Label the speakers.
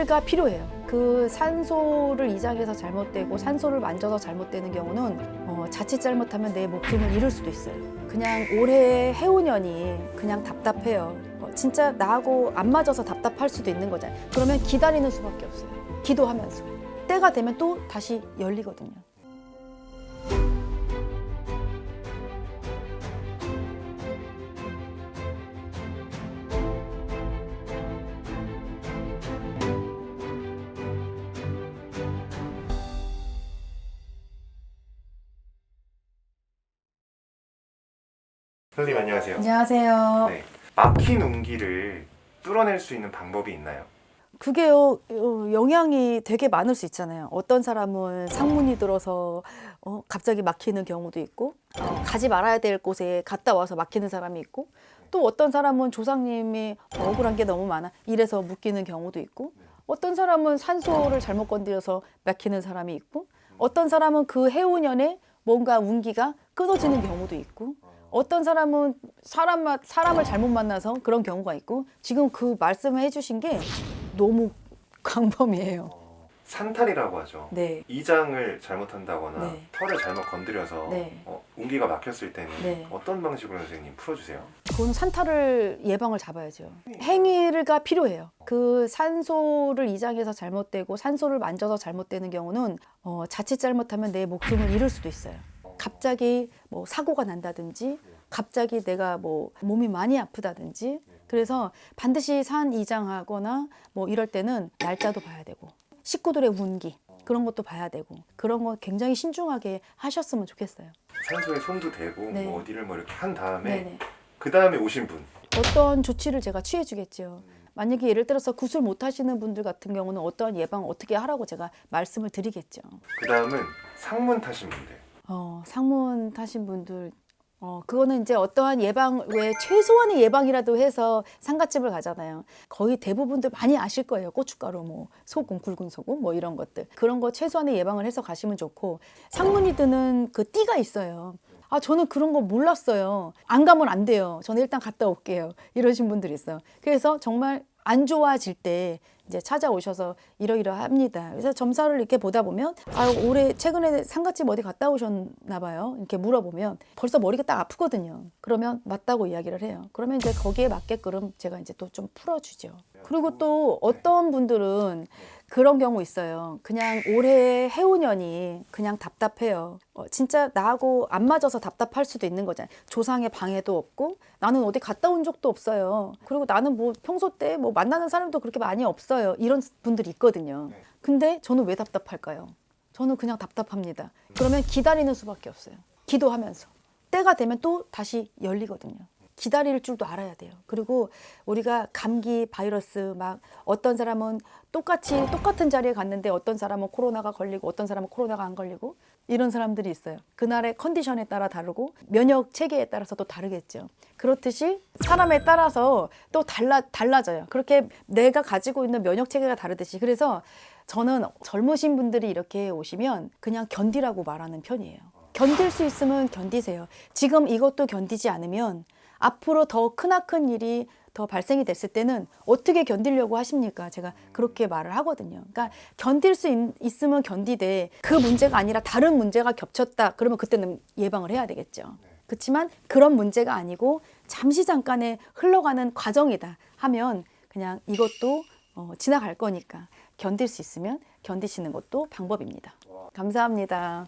Speaker 1: 행위가 필요해요. 그 산소를 이장해서 잘못되고 산소를 만져서 잘못되는 경우는 자칫 잘못하면 내 목숨을 잃을 수도 있어요. 그냥 올해 해운년이 그냥 답답해요. 진짜 나하고 안 맞아서 답답할 수도 있는 거잖아요. 그러면 기다리는 수밖에 없어요. 기도하면서. 때가 되면 또 다시 열리거든요.
Speaker 2: 선생님 안녕하세요.
Speaker 1: 안녕하세요.
Speaker 2: 네, 막힌 운기를 뚫어낼 수 있는 방법이 있나요?
Speaker 1: 그게요, 영향이 되게 많을 수 있잖아요. 어떤 사람은 상문이 들어서 갑자기 막히는 경우도 있고, 가지 말아야 될 곳에 갔다 와서 막히는 사람이 있고, 또 어떤 사람은 조상님이 억울한 게 너무 많아 이래서 묶이는 경우도 있고, 어떤 사람은 산소를 잘못 건드려서 막히는 사람이 있고, 어떤 사람은 그 해운년에 뭔가 운기가 끊어지는 경우도 있고, 어떤 사람은 사람을 잘못 만나서 그런 경우가 있고, 지금 그 말씀을 해주신 게 너무 광범위해요.
Speaker 2: 산탈이라고 하죠.
Speaker 1: 네.
Speaker 2: 이장을 잘못한다거나
Speaker 1: 네.
Speaker 2: 털을 잘못 건드려서
Speaker 1: 네.
Speaker 2: 운기가 막혔을 때는
Speaker 1: 네.
Speaker 2: 어떤 방식으로 선생님 풀어주세요?
Speaker 1: 그건 산탈을 예방을 잡아야죠. 행위가 필요해요. 그 산소를 이장해서 잘못되고 산소를 만져서 잘못되는 경우는 자칫 잘못하면 내 목숨을 잃을 수도 있어요. 갑자기 뭐 사고가 난다든지, 갑자기 내가 뭐 몸이 많이 아프다든지, 그래서 반드시 산 이장하거나 뭐 이럴 때는 날짜도 봐야 되고, 식구들의 운기 그런 것도 봐야 되고, 그런 거 굉장히 신중하게 하셨으면 좋겠어요.
Speaker 2: 산소에 손도 대고
Speaker 1: 네.
Speaker 2: 뭐 어디를 뭐 이렇게 한 다음에
Speaker 1: 네네.
Speaker 2: 그 다음에 오신 분
Speaker 1: 어떤 조치를 제가 취해주겠죠. 만약에 예를 들어서 구술 못 하시는 분들 같은 경우는 어떠한 예방을 어떻게 하라고 제가 말씀을 드리겠죠.
Speaker 2: 그 다음은 상문 타신 분들
Speaker 1: 상문 타신 분들, 그거는 이제 어떠한 예방, 왜 최소한의 예방이라도 해서 상갓집을 가잖아요. 거의 대부분들 많이 아실 거예요. 고춧가루, 뭐 소금, 굵은 소금, 뭐 이런 것들. 그런 거 최소한의 예방을 해서 가시면 좋고, 상문이 드는 그 띠가 있어요. 저는 그런 거 몰랐어요. 안 가면 안 돼요. 저는 일단 갔다 올게요. 이러신 분들이 있어요. 그래서 정말 안 좋아질 때 이제 찾아오셔서 이러이러합니다. 그래서 점사를 이렇게 보다 보면 올해 최근에 상갓집 어디 갔다 오셨나 봐요. 이렇게 물어보면 벌써 머리가 딱 아프거든요. 그러면 맞다고 이야기를 해요. 그러면 이제 거기에 맞게끔 제가 이제 또 좀 풀어주죠. 그리고 또 어떤 분들은 그런 경우 있어요. 그냥 올해 해운년이 그냥 답답해요. 진짜 나하고 안 맞아서 답답할 수도 있는 거잖아요. 조상의 방해도 없고, 나는 어디 갔다 온 적도 없어요. 그리고 나는 뭐 평소 때 뭐 만나는 사람도 그렇게 많이 없어요. 이런 분들이 있거든요. 근데 저는 왜 답답할까요? 저는 그냥 답답합니다. 그러면 기다리는 수밖에 없어요. 기도하면서. 때가 되면 또 다시 열리거든요. 기다릴 줄도 알아야 돼요. 그리고 우리가 감기, 바이러스, 막 어떤 사람은 똑같은 자리에 갔는데 어떤 사람은 코로나가 걸리고 어떤 사람은 코로나가 안 걸리고, 이런 사람들이 있어요. 그날의 컨디션에 따라 다르고 면역 체계에 따라서 또 다르겠죠. 그렇듯이 사람에 따라서 또 달라져요. 그렇게 내가 가지고 있는 면역 체계가 다르듯이. 그래서 저는 젊으신 분들이 이렇게 오시면 그냥 견디라고 말하는 편이에요. 견딜 수 있으면 견디세요. 지금 이것도 견디지 않으면 앞으로 더 크나큰 일이 더 발생이 됐을 때는 어떻게 견디려고 하십니까? 제가 그렇게 말을 하거든요. 그러니까 견딜 수 있으면 견디되, 그 문제가 아니라 다른 문제가 겹쳤다. 그러면 그때는 예방을 해야 되겠죠. 그렇지만 그런 문제가 아니고 잠깐의 흘러가는 과정이다 하면 그냥 이것도 지나갈 거니까 견딜 수 있으면 견디시는 것도 방법입니다. 감사합니다.